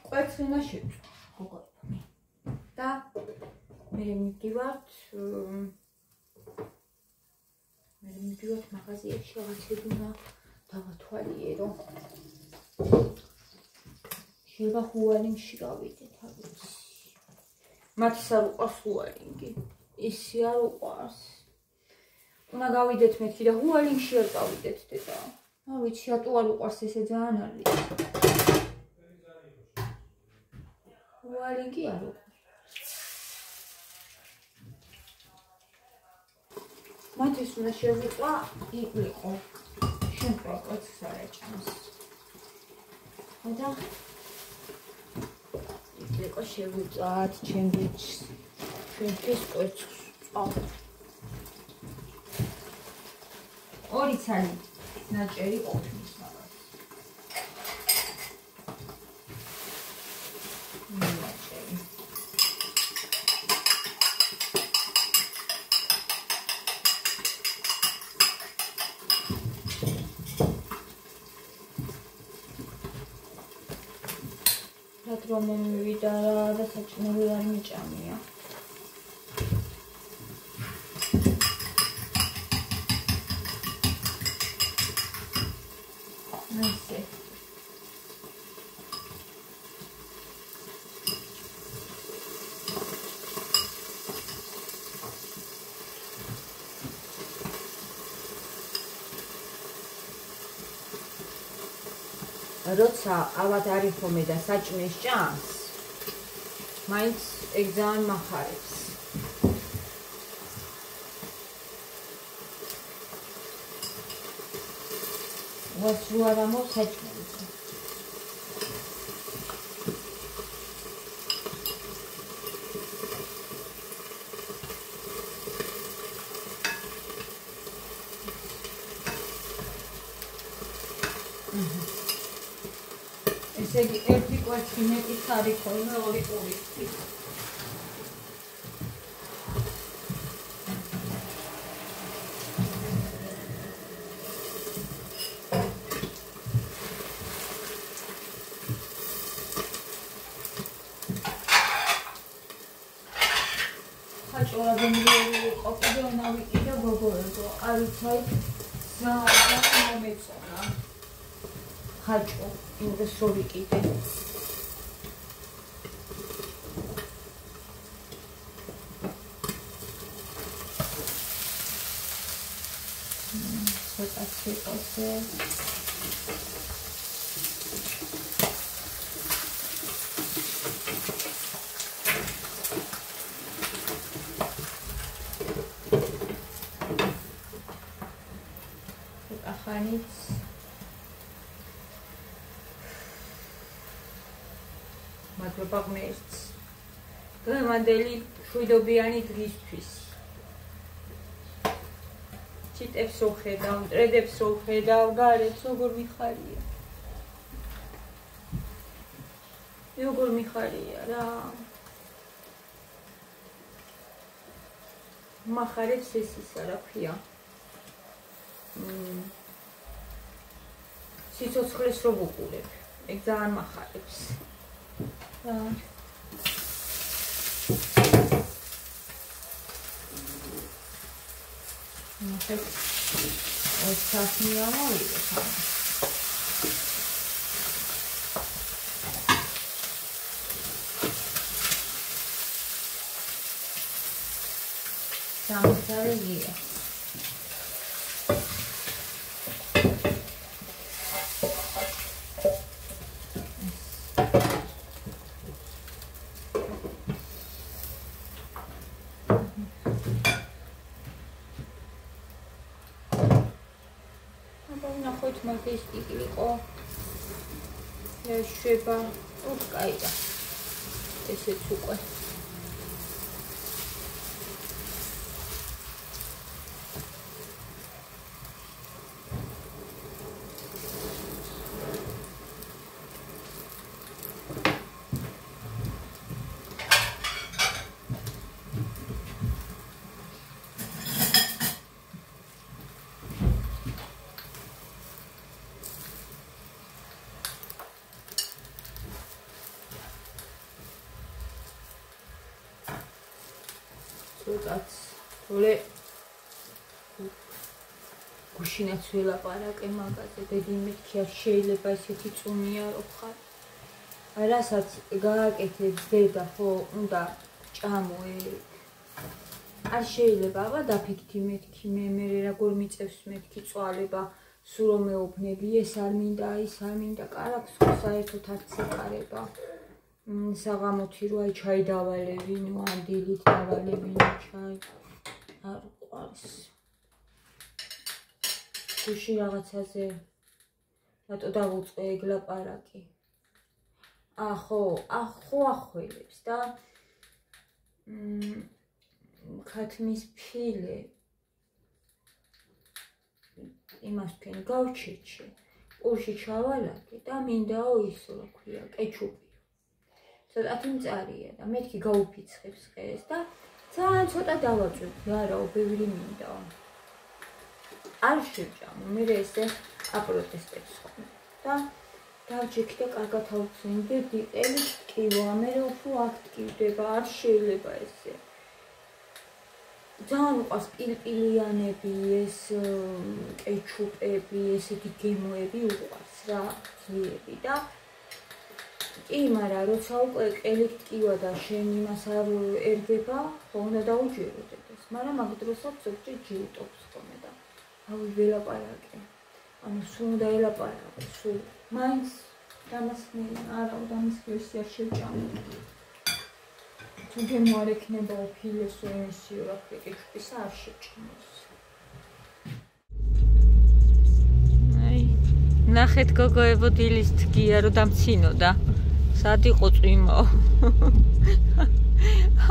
ყვერცხინა შევწვა გოგოებო და მე მივდივართ მაღაზიაში რაღაცები უნდა დავათვალიერო. შეიძლება ჰუალინგში გავიდეთ, აგიც. მათს არ უყვარს ჰუალინგი. ისი არ უყვარს. უნდა გავიდეთ მეთქი და ჰუალინგში არ გავიდეთ დედა. არ ვიცი, რატო არ უყვარს ესე ძალიან არ ვიცი. ჰუალინგი არ უყვარს. მათეს უნდა შევიწვა იყვიყო. შენ ყვერცხს არ ეჭამს. და იყვიყო შევიწვათ ჩემთვის ყვერცხს წავ. ორი ცალი ნაჭერი ყოფნის მაგას. ნაჭერი. რომ მივიდა და საჭმელი არ მიჭამია. ასე. როცა ავად არიფომე და საჭმელს ჭამს, მაინც ეგ ძალიან მახარებს. ვასრუ არ ამოვ საჭმელს. ესე იგი ერთი კვერცხი მეტიც არ იქონია ორი ტურისტი. ხაჭორაბენიერი იყო კიდე უნდა ვიყიდე გოგოებო. არ ვიცი, ძალიან მომეწონა. ხაჭო იმდეს რო ვიყიდე. ცოტა ცეკოზე. ახანიც მადლობა ღმერთს. დღევანდელი შვიდობიანი დღისთვის. ჩიტებს რო ხედავ, მტრედებს რო ხედავ, გარეთ როგორ მიხარია. როგორ მიხარია რა. მახარებს ეს ისა რა ქვია. სიცოცხლეს რო ვუყურებ. ეგ ძალიან მახარებს. Os tasmiamo siamo stare via. მაგისტი იყო შეება უკაია ესეც უკვე ცოტაც თორე გუშინაც ველაპარაკე მაგაზე დედი მეთქი არ შეიძლება ესეთი წუნია რო ხარ რასაც გააკეთებს დედა ხო უნდა ჭამოე არ შეიძლება აბა დაფიქთი მეთქი მე როგორ მიწევს მეთქი წვალება სულ რომ მეუბნები ეს არ მინდა ის არ მინდა კარაქს ხო საერთოდ არც ეკარება საღამოთი რო აი ჩაი დავალებინო ან დილით დავალებინო ჩაი არ ყვარს გუში რაღაცაზე რატო დავუწყე ეგ ლაპარაკი ახო ახველებს და ქათმის ფილე იმას ფენ გავჩეჩე ყურში ჩავალაგე და მინდაო ისო რა ქვია კეჩუპი ცოტათი მწარია და მეთქი გაუფიცხებს ხეს და ძალიან ცოტა დავაწვევ არაო ბევრი მინდა არ შეჭამო მე ესე აპროტესტებს ხომ და დავჭიქი და კარგად ავწინდი დიყელი ტკივა მე უფრო აქ ტკივდება არ შეიძლება ესე ძალიან უყვარს პილპილიანები ეს კეჩუპები ესეთი გემოები უყვარს რა ძლიერი და კი მაგრამ როცა უკვე ყელით ტკივა და შენ იმას არ ერგება ხო უნდა დაუჯეროთ ეს მაგრამ მაგ დროსაც ზოგჯერ ჯილტობს ხოლმე და ავი ველაპარაკე ანუ სულ უნდა ელაპარაკო სულ მაინც დამასნი არა დამის ვერსია შეჭამო თუნდაც მოარ ექნება ფილესო ემისიო რა კეჩუპის არ შეჭამოს აი ნახეთ გოგოებო დილის თგია რომ დამცინო და სად იყო წვიმო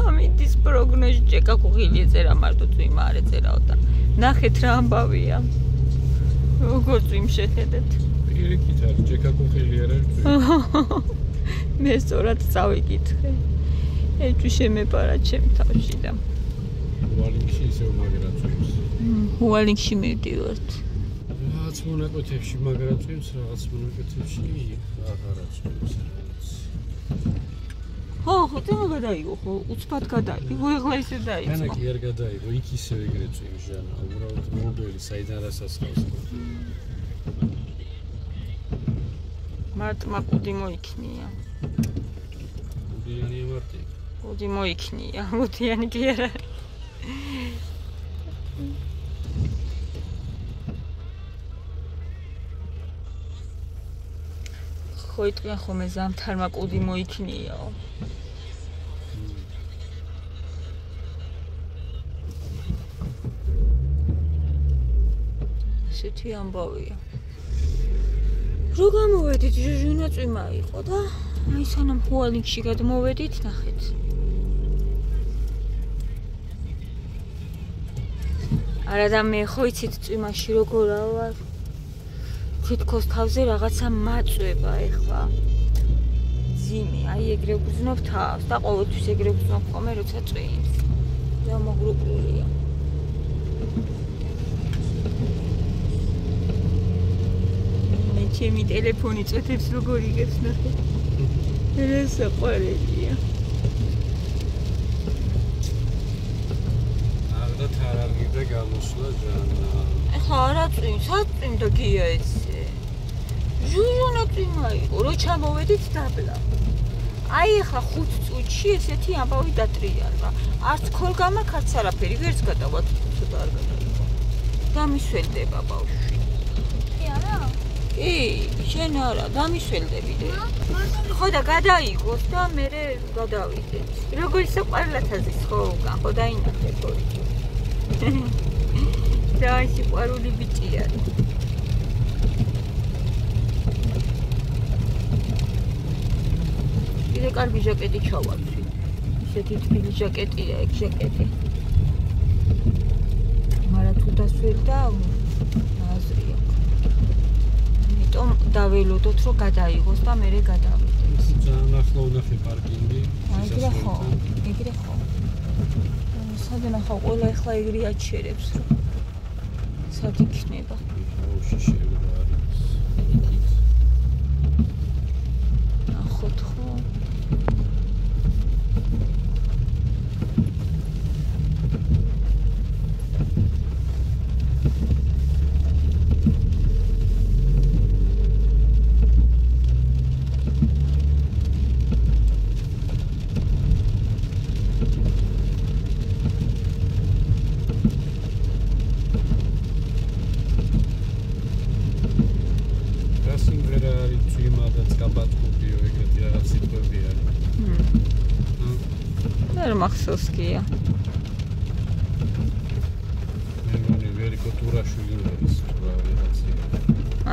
ამიტის პროგნოზი ჭეკა გუღილი წერა მარტო წვიმა არ ეწერაო და ნახეთ რა ამბავია როგორ წვიმს შეხედეთ პირიქით არის ჭეკა გუღილი არ არის მე სწორად წავიკითხე ეჭვი შემეპარა ჩემ თავში და უალინგში ისევ მაგრა წვიმს უალინგში მივდივართ რაღაც მონაკვეთებში მაგრა წვიმს რაღაც მონაკვეთებში აღარა წვიმს ხო გადაიგო ხო უცბად გადაიგო ეხლა ისე დაიწყო ანა კი არ გადაიგო იქ ისევ ეგრე წვიმს ჟანა უბრალოდ მობილი საიდან რასასხავს მარტმა კუდი მოიქნია კუდიანი მარტი კუდი მოიქნია კუდიანი კი არა ხო იტყვიან ხოლმე ზამთარმა კუდი მოიქნიაო ესეთი ამბავია რო გამოვედით ჟუჟუნა წვიმა იყო და აი სანამ უალინგში გადმოვედით ნახეთ არა და მე ხო იცით წვიმაში როგორა ვარ თითქოს თავზე რაღაცა მაწვება ეხლა ძიმე აი ეგრე გძნობ თავს და ყოველთვის ეგრე გძნობ ხოლმე როცა წვიმს და მოგრუპულია მე ჩემი ტელეფონი წვეთებს როგორ იგებს ნახე ეს საყვარელია აღდა თარაღი გამოსვლა ჯანა ეხლა არა წვიმს აწვიმდა გია ესე ჟუჟუნა წვიმა იყო რო ჩამოვედით დაბლა აი ეხლა 5 წუთში ესეთი ამბავი დატრიალდა არც ქოლგამაქ არც არაფერი ვერც გადავალთ ცოტა არ გადაიღო დამისველდება ბავშვი კი არა კი შენ არა დამისველდები ხო და გადაიღოს და მე გადავიდეთ როგორი საყვარლათაზის ხო უკან ხო დაინახე ხო და სიყვარული ბიჭია კიდე კარგი ჟაკეტი ჩავარდვი ისეთი თბილი ჟაკეტია ეგ ჟაკეტი მაგრამ თუ დასველ და აზრი აქვს იმიტომ დაველოდოთ რომ გადაიღოს და მე გადავიდეთ ძალიან ახლა უნახე პარკინგი ეგრე ხო სადენა ხო ყველა ეხლა ეგრე აჩერებს რომ სად იქნება აუში შევა არის ნახოთ ხო სიმღერა არის წვიმა და წაბატკობიო ეგრეთი რაღაც სიტყვები არის. ვერ მახსოვს გია. მეგონი ვერიკო ტურაშვილი არის რა რაღაცა.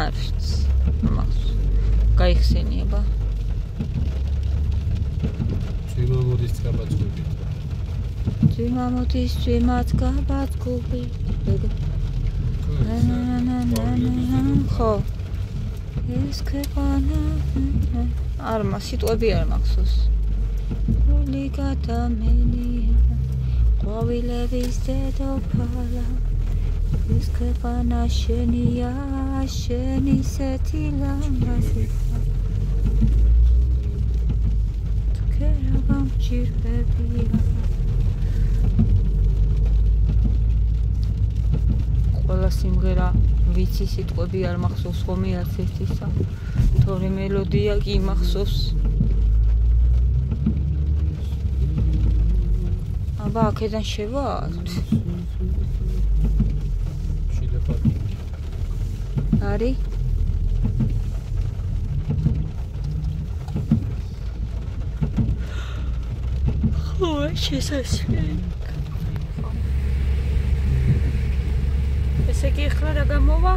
არც მახსოვს. გაიხსენიება. წვიმა მოდის წაბატკობით. წვიმა მოდის წვიმაც გაბატკობით. ხო. ეს ქვეყანა არ სიტყვები არ მახსოვს. გული გადამენია ყვავილების დედოფალა ეს ქვეყანა შენია შენ ისეთი ლამაზი ქერა გამჭირდებია ყველა სიმღერა ვიცი სიტყვები არ მახსოვს ხომე არც ერთისა თორე მელოდია კი მახსოვს აბა აქედან შევართ შილეპატი არის ხო შესაძლოა ესე კი ხლა რა გამოვა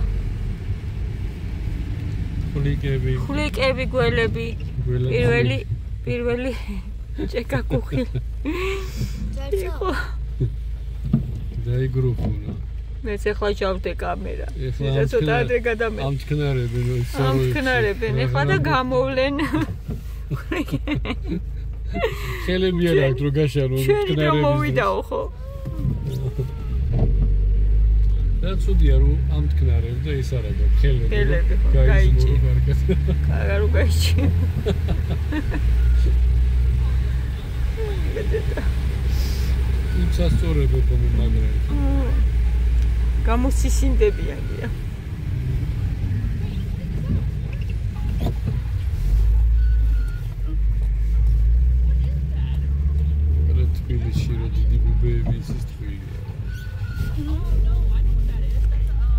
ხვლიკები გველები პირველი ჭეკა კუხი იყო დაიგრუფუნა მეც ახლა ჩავდე კამერა ცოტა ადრე გადამე ამთქნარებენ ახლა და გამოვლენ ხელები არ აქვს რომ გაშარო ჩვენი რომ მოვიდაო ხო და ცუდია რომ ამთქნარებ და ის არა და ხელები გაიჭი კარგად გაიჭი უცასწორებო თომი მაგრები გამოსისინდებიანია თბილისში რო დიდი ბუბეები ისის თბილია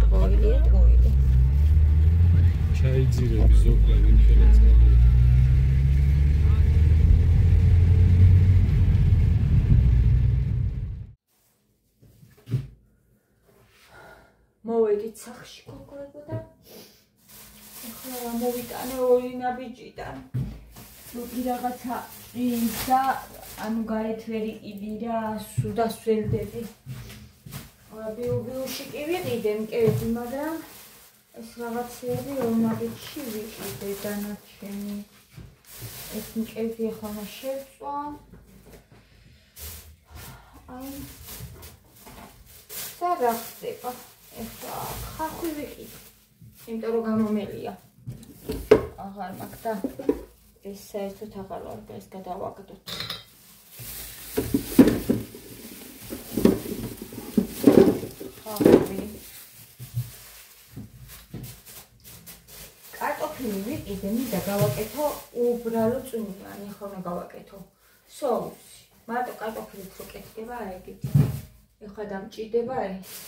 ტყოილი ჩაიძირები ზოგადად იმხელა წყალი მოვედით სახლში გოგოებო და ახლა მოვიტანე ორი ნაბიჯიდან ლუკი რაღაცა ისა ანუ გარეთ ვერ იყიდი რა სუდას ველდები ბიუბიუში კი ვიყიდე მკერდი მაგრამ ეს რაღაცები ორ ნაბიჯში ვიყიდე დანარჩენი ეს მკერდი ახლა შევწვა აი და რა ხდება ეხლა ხახვი ვიყიდე იმიტომ რომ გამომელია აღარ მაქვს და ეს საერთოდ აღარ ვარ და ეს გადავაგდოთ ხახვი კარტოფილი ვიყიდე მინდა გავაკეთო უბრალო წვნიანი ახლა უნდა გავაკეთო სოუსი მარტო კარტოფილით რო კეთდება ეგეთი ეხლა დამჭირდება ეს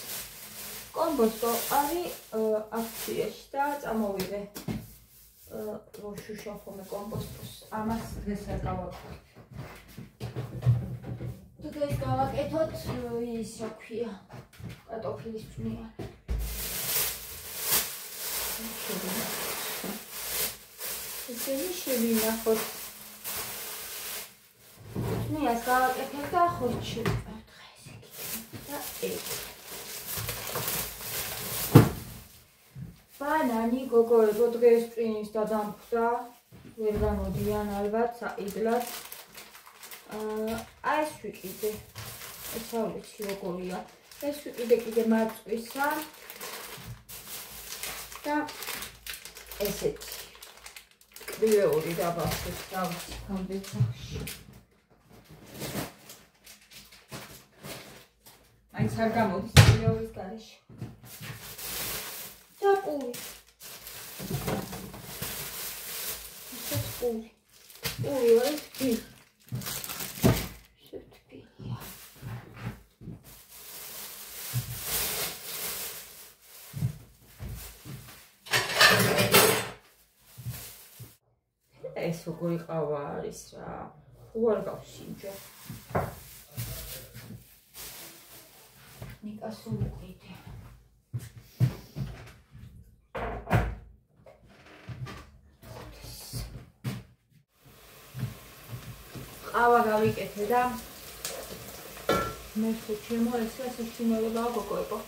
კომბოსტო არის აქციაში და წამოვიდე რო შუშა ხომე კომბოსტოს ამას დღეს არ გავაკეთებ თუ დღეს გავაკეთოთ ის რა ქვია კარტოფილის წვნიანი ესენი შევინახოთ წვნიანს გავაკეთებ და ხორცში ვიყავ დღეს და ეგ ბანანი გოგოებო დღეს წვინის დადამხდა ვერ გამოდიან ალბათ საიდლად აი ეს ვიყიდე ეს არ ვიცი როგორია ეს ვიყიდე კიდე მარწყვისა და ესეთი კრივეული დაბახეთ რა ვიცი გამდეთ სახში აი ეს არ გამოდის კრივეულის გარეშე და პური პური არის თბილი შეთბილია ეს როგორი ყავა არის რა. ხო არ გავსინჯო. ნიკას უმოყიდე. ყავა გავიკეთე და მე ხუჩემო ესე სასიმოლებაა გოგოებო.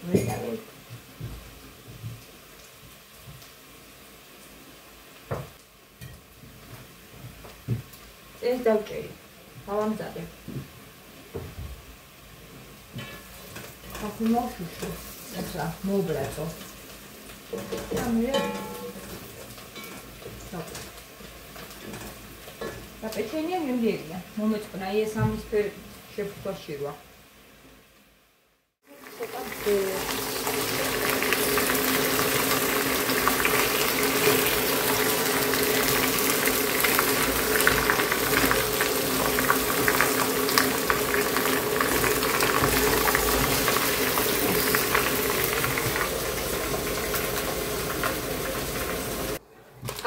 ვიდავე. ეს დავჭერი. ავამზადე. ახლა მოშუშო. ესა მოუბრაწო. ამერე. და პეჩენია მიმდიერია. მომეწყნა ეს ამისფერ შეფუთვაში რვა.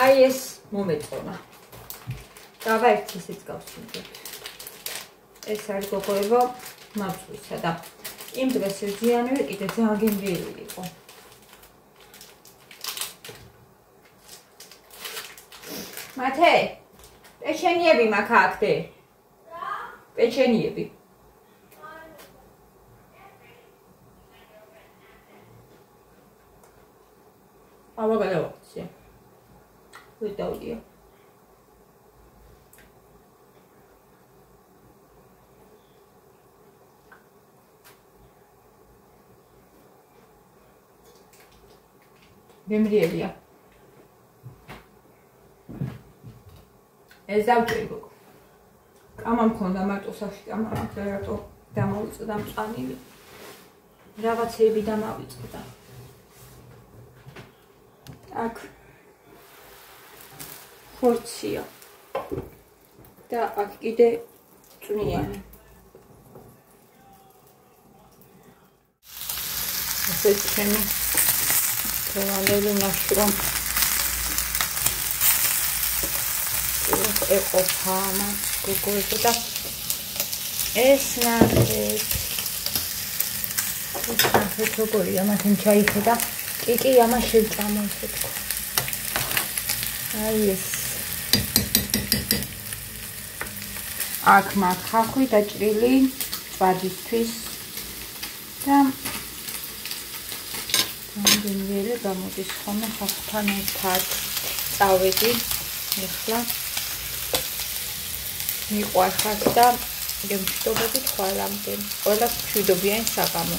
აი ეს მომეწონა. დავა ერთ ისიც გავსინჯოთ. ეს არის გოგოებო მაწვისა და იმ დღეს ზიანივე კიდე ძალიან გემრიელი იყო. მათე, პეჩენიები მაქვს აქ. პეჩენიები. აბა გადავაქცია. ვიდაუდიო. გემრიელია. ეს დავჭერი გოგო. კამა მქონდა მარტო სახში კამა მაგრამ რატო დამოვიწყდა მწვანილი. რაღაცეები დამავიწყდა. აქ ხორცია. და აქ კიდე წვნიანი. ეს ჩემი თვალები ნაშრომ ეყოფა მას გოგოებო და ეს ნახეთ როგორია მათი ჩაიხედა კიკი ამას შევწამო ესე თქო აი ეს აქ მაქვს ხახვი დაჭრილი წვადისთვის და გემრიელი გამოდის ხოლმე ხახვთან ერთად წავედი ეხლა მიყვარხარ და გემშვიდობებით ხვალამდე ყველას მშვიდობიანი საღამო